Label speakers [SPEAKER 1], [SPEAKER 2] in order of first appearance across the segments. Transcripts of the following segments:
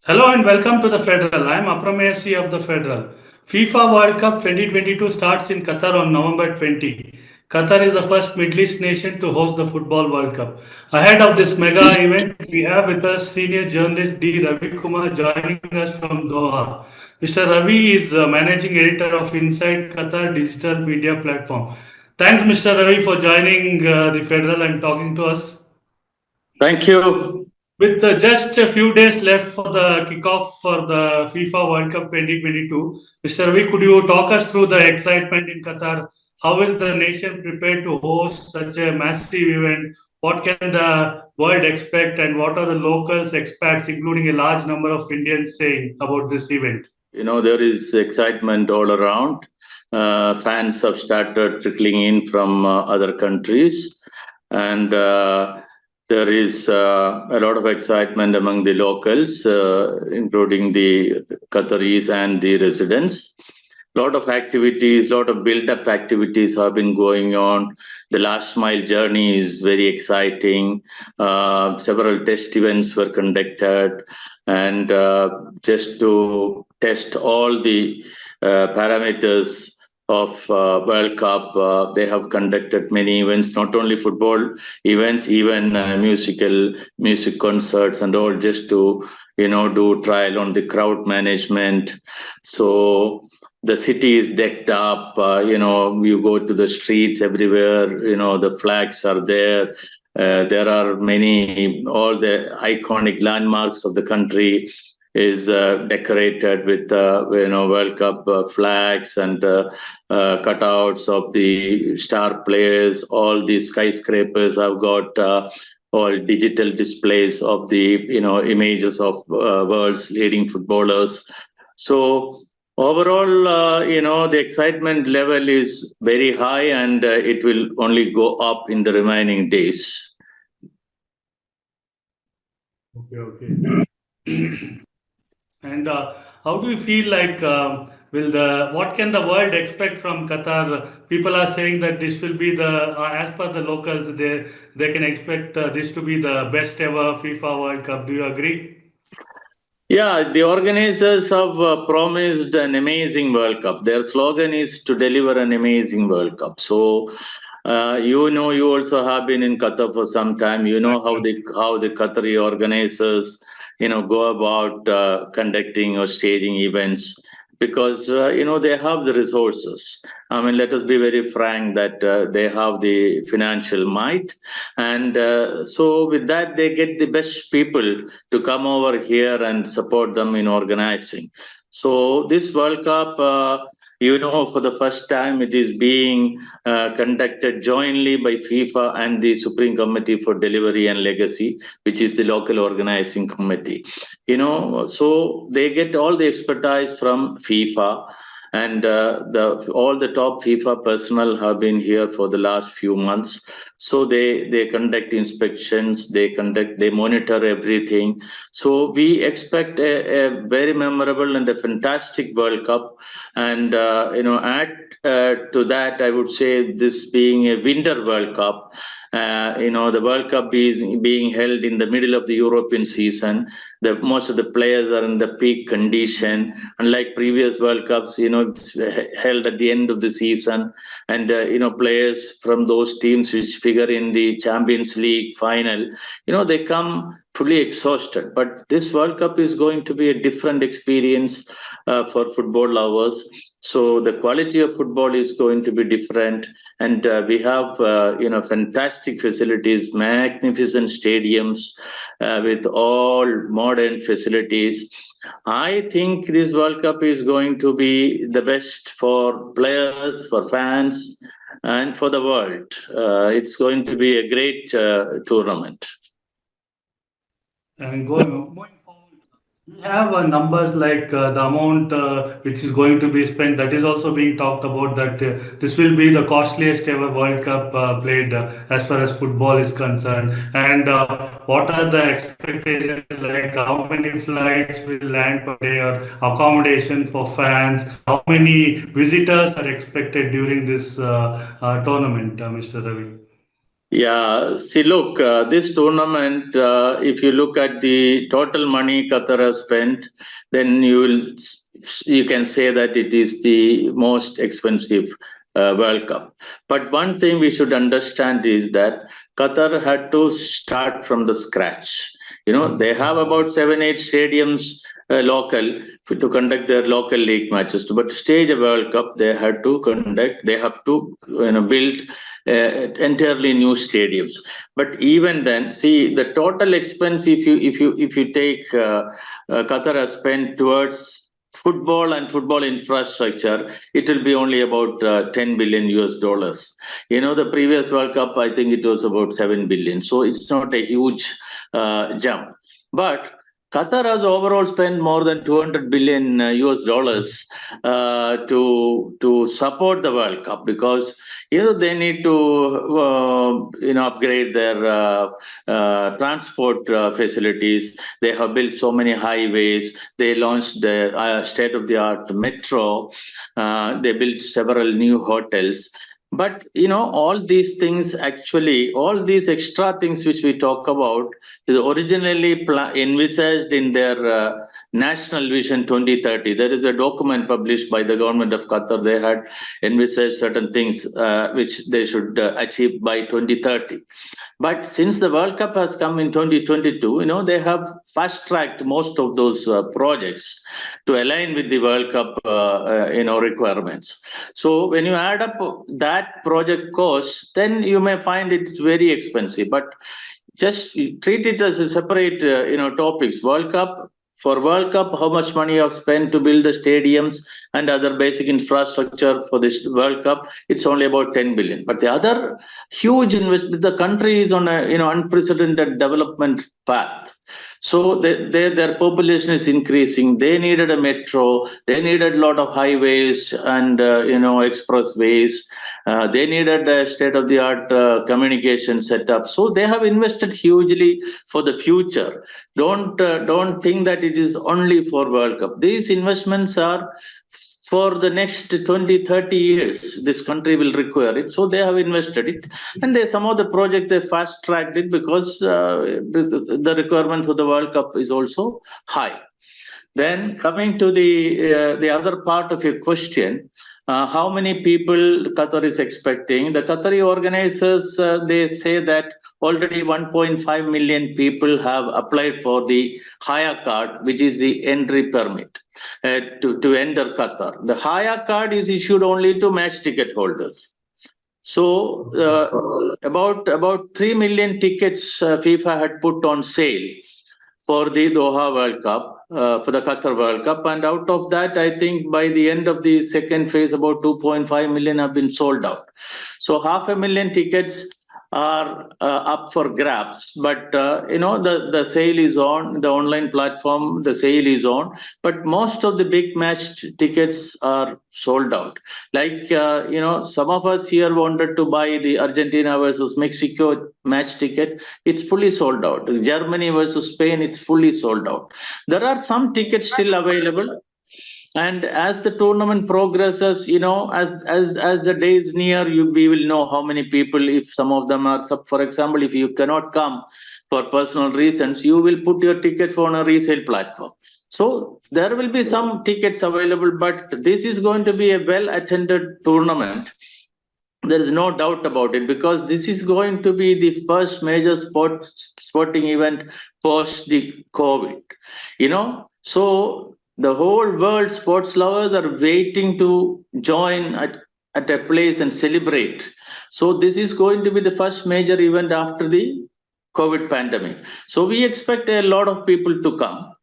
[SPEAKER 1] Hello and welcome to the Federal. I am Apramesi of the Federal. FIFA World Cup 2022 starts in Qatar on November 20. Qatar is the first Middle East nation to host the Football World Cup. Ahead of this mega event, we have with us senior journalist D. Ravi Kumar joining us from Doha. Mr. Ravi is managing editor of Inside Qatar digital media platform. Thanks, Mr. Ravi, for joining the Federal and talking to us.
[SPEAKER 2] Thank you.
[SPEAKER 1] With just a few days left for the kickoff for the FIFA World Cup 2022, Mr. Ravi, could you talk us through the excitement in Qatar? How is the nation prepared to host such a massive event? What can the world expect, and what are the locals, expats, including a large number of Indians, saying about this event?
[SPEAKER 2] There is excitement all around. Fans have started trickling in from other countries, and there is a lot of excitement among the locals, including the Qataris and the residents. Lot of activities, lot of build-up activities have been going on. The last mile journey is very exciting. Several test events were conducted, and just to test all the parameters of World Cup, they have conducted many events, not only football events, even music concerts and all, just to do trial on the crowd management. So the city is decked up. You go to the streets everywhere. The flags are there. There are all the iconic landmarks of the country is decorated with World Cup flags and cutouts of the star players. All the skyscrapers have got all digital displays of the images of world's leading footballers. So overall, the excitement level is very high, and it will only go up in the remaining days.
[SPEAKER 1] Okay. And how do you feel like what can the world expect from Qatar? People are saying that this will be as per the locals, they can expect this to be the best ever FIFA World Cup. Do you agree?
[SPEAKER 2] Yeah, the organizers have promised an amazing World Cup. Their slogan is to deliver an amazing World Cup. So, you also have been in Qatar for some time. You know how the Qatari organizers, go about conducting or staging events, because they have the resources. I mean, let us be very frank that they have the financial might, and so with that they get the best people to come over here and support them in organizing. So this World Cup, for the first time, it is being conducted jointly by FIFA and the Supreme Committee for Delivery and Legacy, which is the local organizing committee. So they get all the expertise from FIFA, and all the top FIFA personnel have been here for the last few months. So they conduct inspections, they monitor everything. So we expect a very memorable and a fantastic World Cup. And add to that, I would say, this being a winter World Cup. The World Cup is being held in the middle of the European season. Most of the players are in the peak condition. Unlike previous World Cups, it's held at the end of the season, and players from those teams which figure in the Champions League final, they come fully exhausted. But this World Cup is going to be a different experience for football lovers. So the quality of football is going to be different, and we have fantastic facilities, magnificent stadiums with all modern facilities. I think this World Cup is going to be the best for players, for fans, and for the world. It's going to be a great tournament.
[SPEAKER 1] And going forward, we have numbers like the amount which is going to be spent. That is also being talked about. That this will be the costliest ever World Cup played as far as football is concerned. And what are the expectations? Like how many flights will land per day, or accommodation for fans? How many visitors are expected during this tournament, Mr. Ravi?
[SPEAKER 2] Yeah, see, look, this tournament, if you look at the total money Qatar has spent, then you can say that it is the most expensive World Cup. But one thing we should understand is that Qatar had to start from the scratch. They have about 7, 8 stadiums local to conduct their local league matches. But to stage a World Cup, they have to build entirely new stadiums. But even then, see the total expense if you take Qatar has spent towards football and football infrastructure, it will be only about 10 billion US dollars. The previous World Cup, I think it was about 7 billion. So it's not a huge jump. But Qatar has overall spent more than 200 billion US dollars to support the World Cup, because they need to upgrade their transport facilities. They have built so many highways. They launched the state-of-the-art metro. They built several new hotels. But all these things, actually, all these extra things which we talk about is originally envisaged in their National Vision 2030. There is a document published by the government of Qatar. They had envisaged certain things which they should achieve by 2030. But since the World Cup has come in 2022, they have fast-tracked most of those projects to align with the World Cup, requirements. So when you add up that project cost, then you may find it's very expensive. But just treat it as a separate, topics. For World Cup, how much money you have spent to build the stadiums and other basic infrastructure for this World Cup? It's only about 10 billion. But the other huge investment, the country is on a unprecedented development path. So their population is increasing. They needed a metro. They needed a lot of highways and expressways. They needed a state-of-the-art communication setup. So they have invested hugely for the future. Don't think that it is only for World Cup. These investments are for the next 20, 30 years. This country will require it. So they have invested it. And some of the project they fast-tracked it because the requirements of the World Cup is also high. Then coming to the other part of your question, how many people Qatar is expecting? The Qatari organizers, they say that already 1.5 million people have applied for the Haya card, which is the entry permit to enter Qatar. The Haya card is issued only to match ticket holders. So about 3 million tickets FIFA had put on sale for the Doha World Cup, for the Qatar World Cup. And out of that, I think by the end of the second phase, about 2.5 million have been sold out. So 500,000 tickets are up for grabs. But, the sale is on, the online platform, the sale is on. But most of the big match tickets are sold out. Like, some of us here wanted to buy the Argentina versus Mexico match ticket. It's fully sold out. Germany versus Spain, it's fully sold out. There are some tickets still available. And as the tournament progresses, as the days near, we will know how many people, if some of them are, for example, if you cannot come for personal reasons, you will put your ticket on a resale platform. So there will be some tickets available, but this is going to be a well-attended tournament. There is no doubt about it, because this is going to be the first major sporting event post the COVID. So the whole world sports lovers are waiting to join at a place and celebrate. So this is going to be the first major event after the COVID pandemic. So we expect a lot of people to come.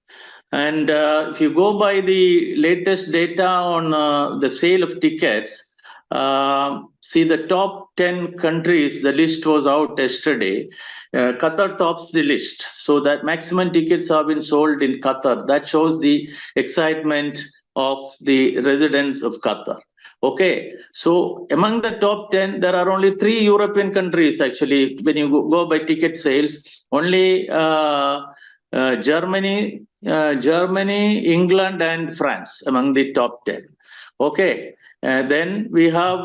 [SPEAKER 2] And if you go by the latest data on the sale of tickets, see the top 10 countries, the list was out yesterday. Qatar tops the list. So that maximum tickets have been sold in Qatar. That shows the excitement of the residents of Qatar. Okay, so among the top 10, there are only 3 European countries, actually, when you go by ticket sales. Only Germany, England, and France among the top 10. Okay, Then we have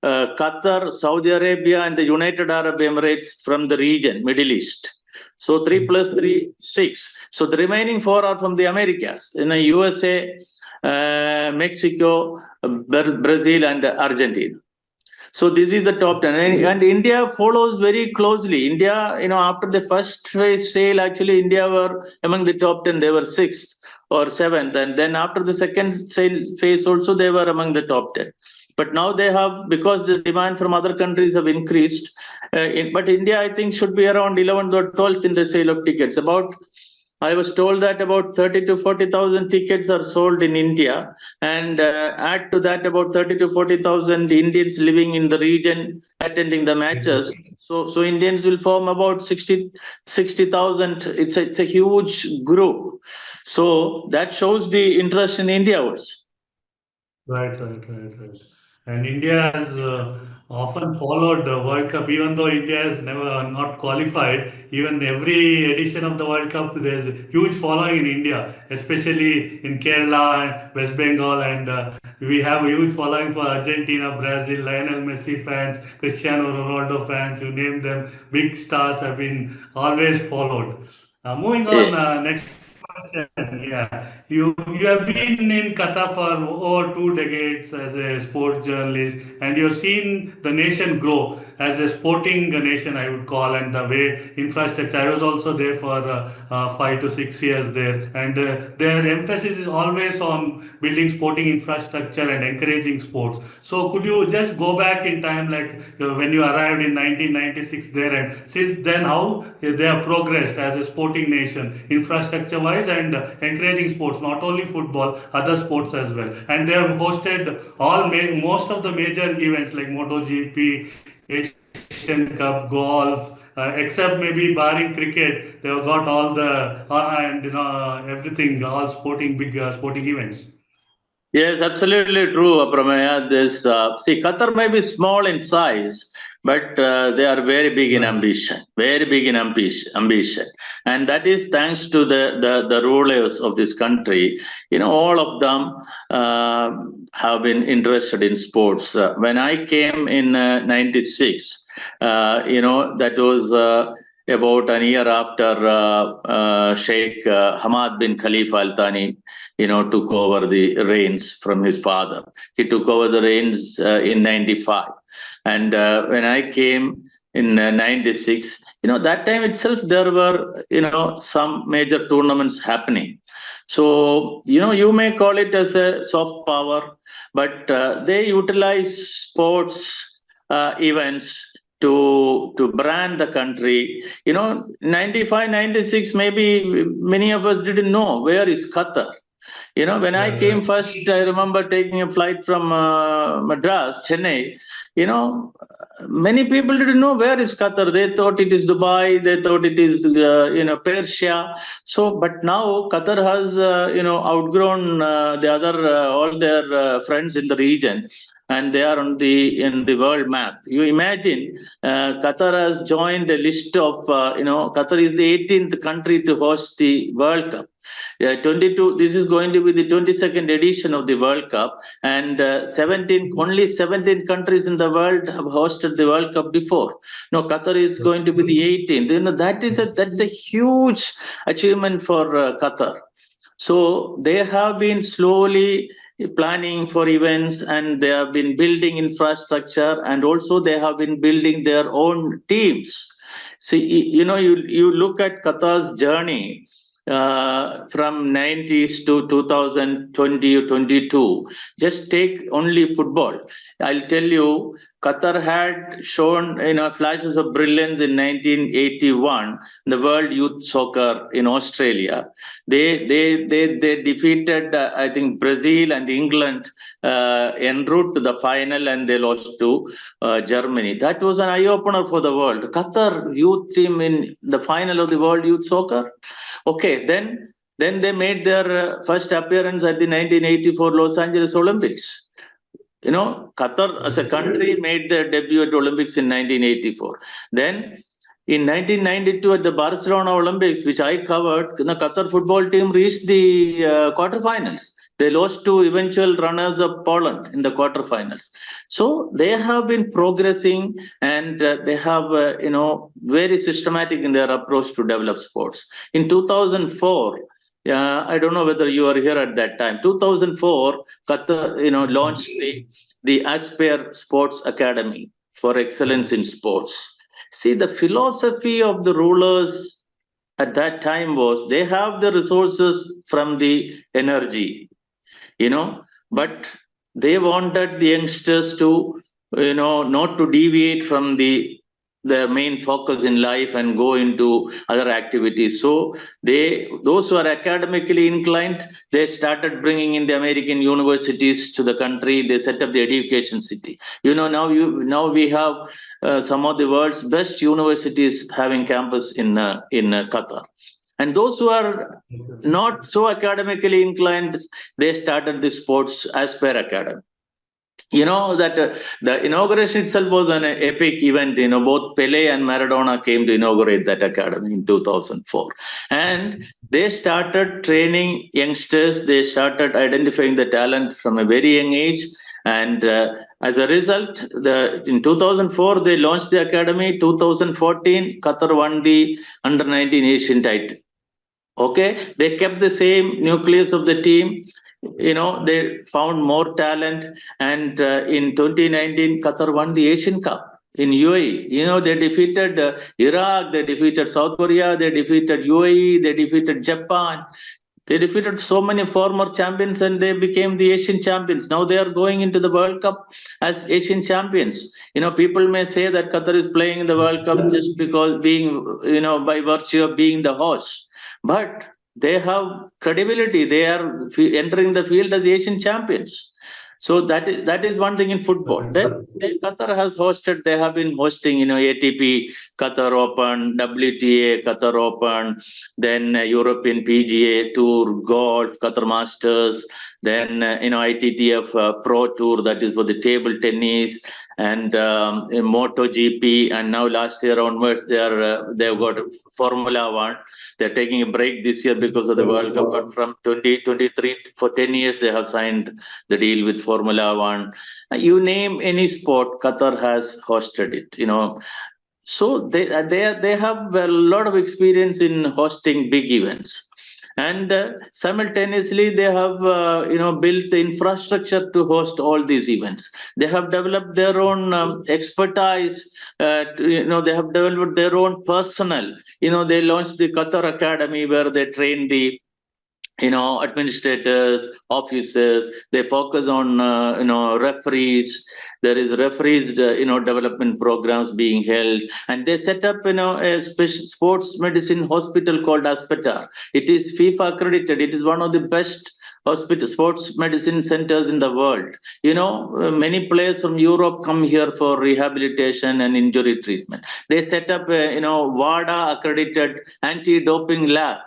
[SPEAKER 2] Qatar, Saudi Arabia, and the United Arab Emirates from the region, Middle East. So 3 plus 3, 6. So the remaining 4 are from the Americas, in the USA, Mexico, Brazil, and Argentina. So this is the top 10, and India follows very closely. India, after the first phase sale, actually India were among the top 10. They were 6th or 7th, and then after the second sale phase also they were among the top 10. But now they have, because the demand from other countries have increased. But India, I think, should be around 11th or 12th in the sale of tickets. I was told that about 30 to 40,000 tickets are sold in India, and add to that about 30 to 40,000 Indians living in the region attending the matches. So Indians will form about 60,000. It's a huge group. So that shows the interest in India also.
[SPEAKER 1] Right. And India has often followed the World Cup, even though India has never not qualified. Even every edition of the World Cup, there's a huge following in India, especially in Kerala, West Bengal, and we have a huge following for Argentina, Brazil, Lionel Messi fans, Cristiano Ronaldo fans. You name them, big stars have been always followed. Moving on, next question. Yeah, you have been in Qatar for over 2 decades as a sports journalist, and you've seen the nation grow as a sporting nation, I would call, and the way infrastructure. I was also there for 5 to 6 years there, and their emphasis is always on building sporting infrastructure and encouraging sports. So, could you just go back in time, like when you arrived in 1996 there, and since then, how they have progressed as a sporting nation, infrastructure-wise, and encouraging sports, not only football, other sports as well. And they have hosted most of the major events like MotoGP, Asian Cup, golf, except maybe barring cricket, they've got all the and everything, all sporting big sporting events.
[SPEAKER 2] Yes, absolutely true, Apramaya. Qatar may be small in size, but they are very big in ambition, and that is thanks to the rulers of this country. All of them have been interested in sports. When I came in '96, that was about a year after Sheikh Hamad bin Khalifa Al Thani took over the reins from his father. He took over the reins in '95. And when I came in '96, that time itself, there were, some major tournaments happening. So, you may call it as a soft power, but they utilize sports events to brand the country. 95, 96, maybe many of us didn't know where is Qatar. When I came first, I remember taking a flight from Madras, Chennai. Many people didn't know where is Qatar. They thought it is Dubai. They thought it is, Persia. So, but now Qatar has, outgrown the other all their friends in the region, and they are in the world map. You imagine, Qatar has joined a list of, Qatar is the 18th country to host the World Cup. 22. This is going to be the 22nd edition of the World Cup, and only 17 countries in the world have hosted the World Cup before. No, Qatar is going to be the 18th. That's a huge achievement for Qatar. So they have been slowly planning for events, and they have been building infrastructure, and also they have been building their own teams. See, you look at Qatar's journey from 90s to 2020 or 22. Just take only football. I'll tell you, Qatar had shown flashes of brilliance in 1981, the World Youth Soccer in Australia. They defeated, I think, Brazil and England en route to the final, and they lost to Germany. That was an eye opener for the world. Qatar youth team in the final of the World Youth Soccer. Okay, then they made their first appearance at the 1984 Los Angeles Olympics. Qatar as a country made their debut at Olympics in 1984. Then in 1992 at the Barcelona Olympics, which I covered, the Qatar football team reached the quarterfinals. They lost to eventual runners of Poland in the quarterfinals. So they have been progressing, and they have, very systematic in their approach to develop sports. In 2004, I don't know whether you were here at that time. 2004, Qatar, launched the Aspire Sports Academy for excellence in sports. See, the philosophy of the rulers at that time was they have the resources from the energy, but they wanted the youngsters to, not to deviate from their main focus in life and go into other activities. So those who are academically inclined, they started bringing in the American universities to the country. They set up the education city. Now we have some of the world's best universities having campus in Qatar. And those who are not so academically inclined, they started the Sports Aspire Academy. That the inauguration itself was an epic event. Both Pele and Maradona came to inaugurate that academy in 2004. And they started training youngsters. They started identifying the talent from a very young age. And as a result, in 2004, they launched the academy. 2014, Qatar won the Under-19 Asian title. Okay, they kept the same nucleus of the team. They found more talent, and in 2019, Qatar won the Asian Cup in UAE. They defeated Iraq, they defeated South Korea, they defeated UAE, they defeated Japan. They defeated so many former champions, and they became the Asian champions. Now they are going into the World Cup as Asian champions. People may say that Qatar is playing in the World Cup just because by virtue of being the host. But they have credibility. They are entering the field as Asian champions. So that is one thing in football. Then Qatar has hosted. They have been hosting, ATP Qatar Open, WTA Qatar Open, then European PGA Tour, golf, Qatar Masters, then ITTF Pro Tour, that is for the table tennis, and MotoGP, and now last year onwards they've got Formula One. They're taking a break this year because of the World Cup, but from 2023 for 10 years they have signed the deal with Formula One. You name any sport, Qatar has hosted it. So they have a lot of experience in hosting big events. And simultaneously, they have built the infrastructure to host all these events. They have developed their own expertise. They have developed their own personnel. They launched the Qatar Academy, where they train the administrators, officers. They focus on referees. There is referees development programs being held, and they set up a special sports medicine hospital called Aspetar. It is FIFA accredited. It is one of the best sports medicine centers in the world. Many players from Europe come here for rehabilitation and injury treatment. They set up a WADA accredited anti-doping lab.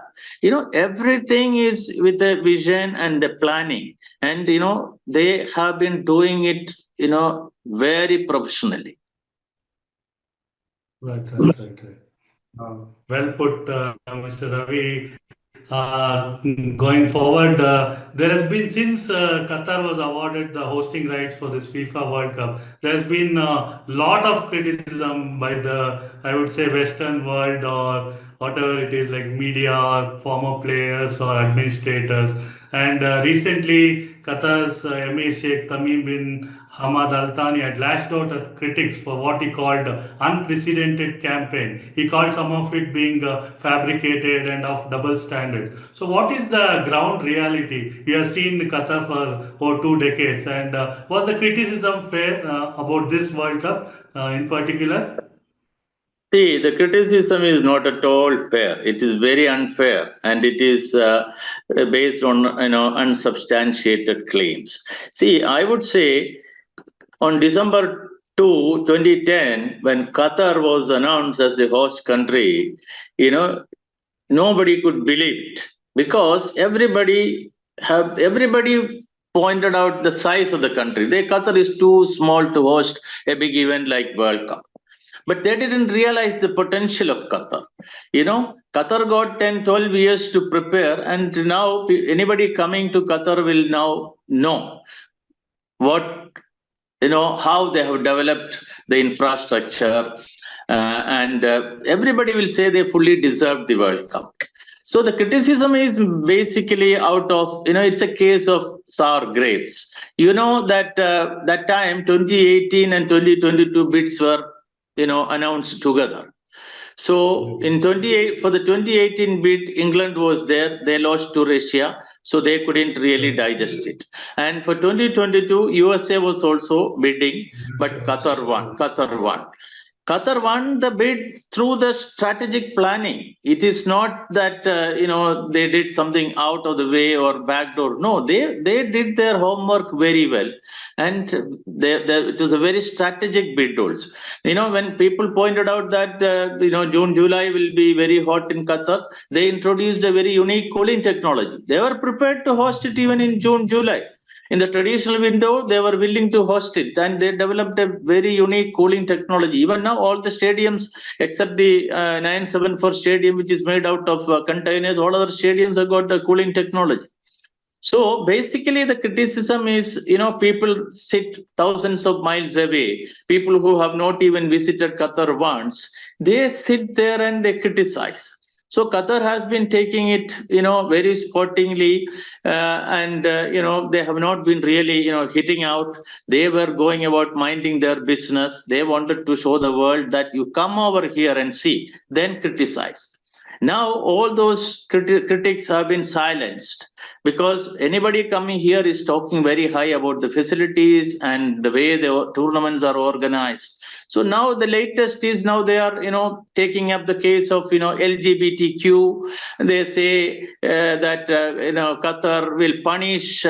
[SPEAKER 2] Everything is with a vision and a planning, and they have been doing it very professionally.
[SPEAKER 1] Right. Well put, Mr. Ravi. Going forward, there has been, since Qatar was awarded the hosting rights for this FIFA World Cup, there has been a lot of criticism by the, I would say, Western world, or whatever it is, like media or former players or administrators. And recently, Qatar's Emir Sheikh Tamim bin Hamad Al Thani had lashed out at critics for what he called unprecedented campaign. He called some of it being fabricated and of double standards. So, what is the ground reality? You have seen Qatar for over 2 decades, and was the criticism fair about this World Cup in particular?
[SPEAKER 2] See, the criticism is not at all fair. It is very unfair, and it is based on unsubstantiated claims. See, I would say on December 2, 2010, when Qatar was announced as the host country, nobody could believe it, because everybody pointed out the size of the country. Qatar is too small to host a big event like World Cup. but they didn't realize the potential of Qatar. Qatar got 10, 12 years to prepare, and now anybody coming to Qatar will now know what, how they have developed the infrastructure, and everybody will say they fully deserve the World Cup. So the criticism is basically out of, it's a case of sour grapes. That time 2018 and 2022 bids were, announced together. So in 28 for the 2018 bid, England was there. They lost to Russia, so they couldn't really digest it. And for 2022, USA was also bidding, but Qatar won. Qatar won the bid through the strategic planning. It is not that they did something out of the way or backdoor. No, they did their homework very well, and it was a very strategic bid also. When people pointed out that June, July will be very hot in Qatar, they introduced a very unique cooling technology. They were prepared to host it even in June, July. In the traditional window, they were willing to host it, and they developed a very unique cooling technology. Even now, all the stadiums, except the 974 stadium, which is made out of containers, all other stadiums have got the cooling technology. So basically, the criticism is, people sit thousands of miles away. People who have not even visited Qatar once, they sit there and they criticize. So Qatar has been taking it, very sportingly, and they have not been really, hitting out. They were going about minding their business. They wanted to show the world that you come over here and see, then criticize. Now all those critics have been silenced, because anybody coming here is talking very high about the facilities and the way the tournaments are organized. So now the latest is, now they are taking up the case of LGBTQ. They say that Qatar will punish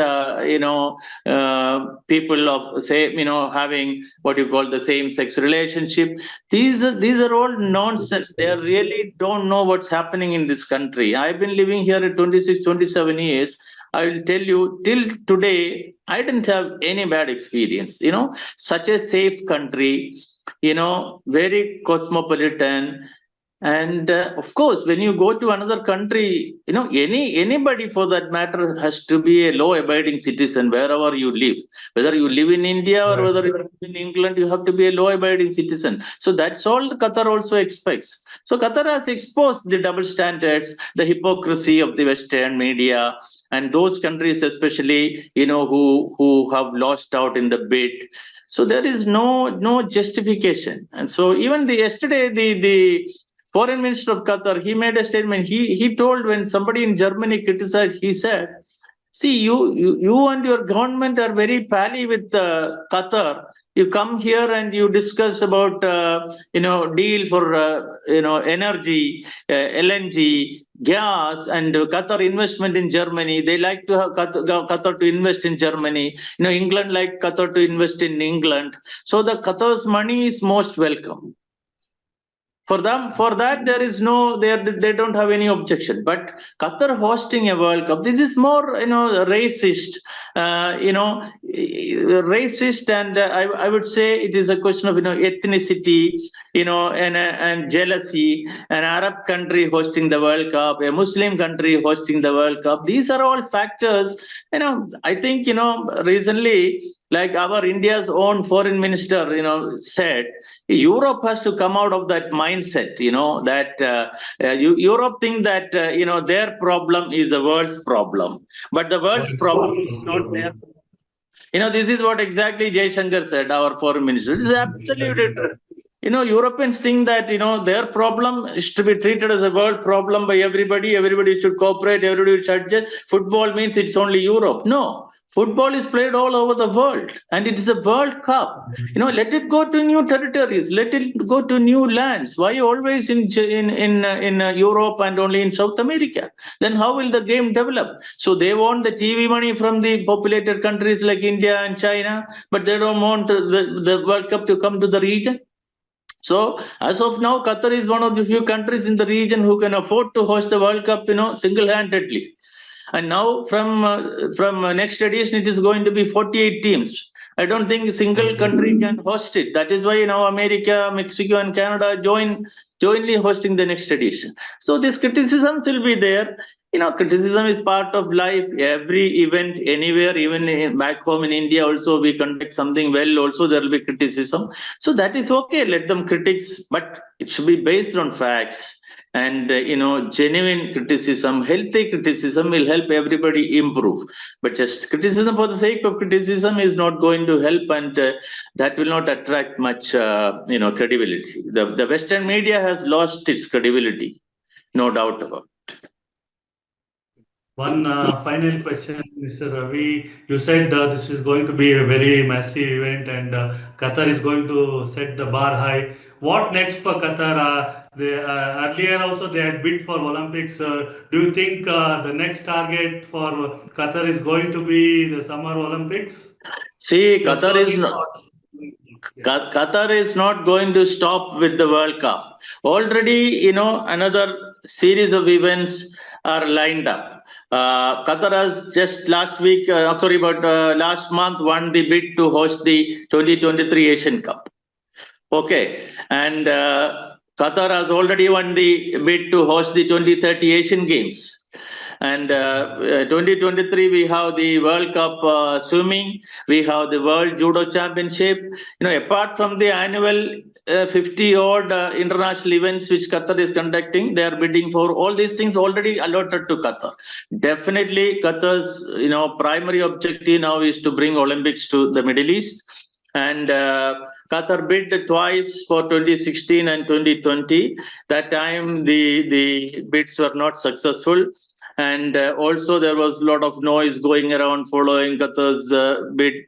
[SPEAKER 2] people of, say, having what you call the same-sex relationship. These are all nonsense. They really don't know what's happening in this country. I've been living here at 26, 27 years. I will tell you, till today, I didn't have any bad experience. Such a safe country, very cosmopolitan. And of course, when you go to another country, anybody for that matter has to be a law-abiding citizen wherever you live. Whether you live in India or whether you live in England, you have to be a law-abiding citizen. So that's all Qatar also expects. So Qatar has exposed the double standards, the hypocrisy of the Western media, and those countries especially, who have lost out in the bid. So there is no justification. And so even yesterday, the Foreign Minister of Qatar, he made a statement. He told, when somebody in Germany criticized, he said, see, you and your government are very pally with Qatar. You come here and you discuss about deal for energy, LNG, gas, and Qatar investment in Germany. They like to have Qatar to invest in Germany. England like Qatar to invest in England. So the Qatar's money is most welcome. For them, for that, there is they don't have any objection. But Qatar hosting a World Cup, this is more, racist, racist, and I would say it is a question of, ethnicity, and jealousy. An Arab country hosting the World Cup, a Muslim country hosting the World Cup. These are all factors. I think, recently, like our India's own foreign minister, said, Europe has to come out of that mindset, that Europe think that, their problem is the world's problem, but the world's problem is not their. This is what exactly Jay Shankar said, our foreign minister. This is absolutely true. Europeans think that, their problem is to be treated as a world problem by everybody. Everybody should cooperate. Everybody should adjust. Football means it's only Europe. No. Football is played all over the world, and it is a World Cup. Let it go to new territories. Let it go to new lands. Why always in Europe and only in South America? Then how will the game develop? So they want the TV money from the populated countries like India and China, but they don't want the World Cup to come to the region. So as of now, Qatar is one of the few countries in the region who can afford to host the World Cup, single-handedly. And now from next edition, it is going to be 48 teams. I don't think a single country can host it. That is why now America, Mexico, and Canada jointly hosting the next edition. So these criticisms will be there. Criticism is part of life. Every event, anywhere, even back home in India, also we conduct something well. Also there will be criticism. So that is okay. Let them critics, but it should be based on facts. And genuine criticism, healthy criticism will help everybody improve. But just criticism for the sake of criticism is not going to help, and that will not attract much credibility. The Western media has lost its credibility, no doubt about.
[SPEAKER 1] One final question, Mr. Ravi. You said this is going to be a very massive event and Qatar is going to set the bar high. What next for Qatar? Earlier also they had bid for Olympics. Do you think the next target for Qatar is going to be the Summer Olympics?
[SPEAKER 2] See,
[SPEAKER 1] Your
[SPEAKER 2] Qatar is
[SPEAKER 1] closing
[SPEAKER 2] not.
[SPEAKER 1] thoughts.
[SPEAKER 2] Qatar is not going to stop with the World Cup. Already, another series of events are lined up. Qatar has just last month won the bid to host the 2023 Asian Cup. Okay, and Qatar has already won the bid to host the 2030 Asian Games. And 2023, we have the World Cup swimming, we have the World Judo Championship. Apart from the annual 50 odd international events which Qatar is conducting, they are bidding for all these things already allotted to Qatar. Definitely, Qatar's primary objective now is to bring Olympics to the Middle East. And Qatar bid twice for 2016 and 2020. That time the bids were not successful. And also there was a lot of noise going around following Qatar's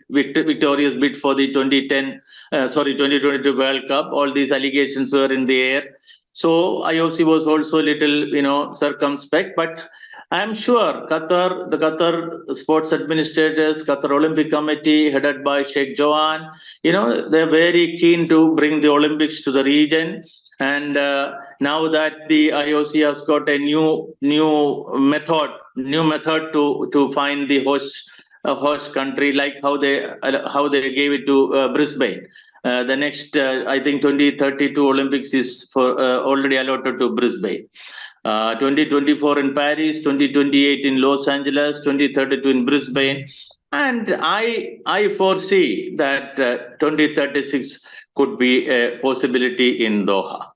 [SPEAKER 2] victorious bid for the 2022 World Cup. All these allegations were in the air. So IOC was also a little, circumspect, but I am sure the Qatar sports administrators, Qatar Olympic Committee, headed by Sheikh Johan, they're very keen to bring the Olympics to the region. And now that the IOC has got a new method to find the host country, like how they gave it to Brisbane. The next, I think, 2032 Olympics is for already allotted to Brisbane. 2024 in Paris, 2028 in Los Angeles, 2032 in Brisbane, and I foresee that 2036 could be a possibility in Doha.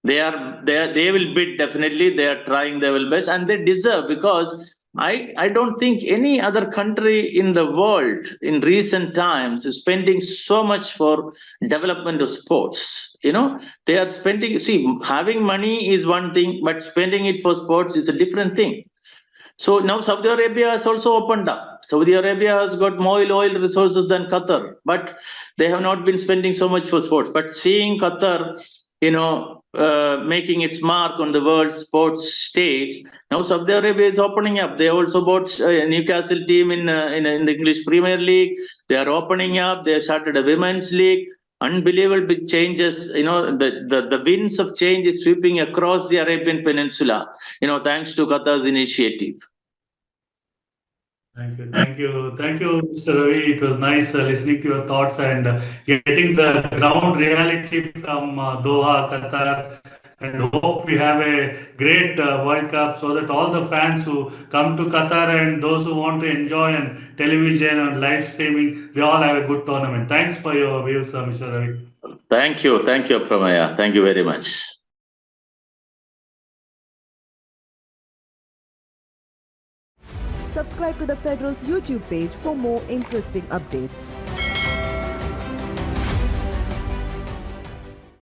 [SPEAKER 2] They will bid definitely. They are trying their best, and they deserve, because I don't think any other country in the world in recent times is spending so much for development of sports. They are spending. See, having money is one thing, but spending it for sports is a different thing. So now Saudi Arabia has also opened up. Saudi Arabia has got more oil resources than Qatar, but they have not been spending so much for sports. But seeing Qatar, making its mark on the world sports stage, now Saudi Arabia is opening up. They also bought a Newcastle team in the English Premier League. They are opening up. They started a women's league. Unbelievable big changes. The winds of change is sweeping across the Arabian Peninsula. Thanks to Qatar's initiative.
[SPEAKER 1] Thank you, Mr. Ravi. It was nice listening to your thoughts and getting the ground reality from Doha, Qatar, and hope we have a great World Cup so that all the fans who come to Qatar and those who want to enjoy on television and live streaming, they all have a good tournament. Thanks for your views, Mr. Ravi.
[SPEAKER 2] Thank you, Pramaya. Thank you very much.
[SPEAKER 3] Subscribe to the Federal's YouTube page for more interesting updates.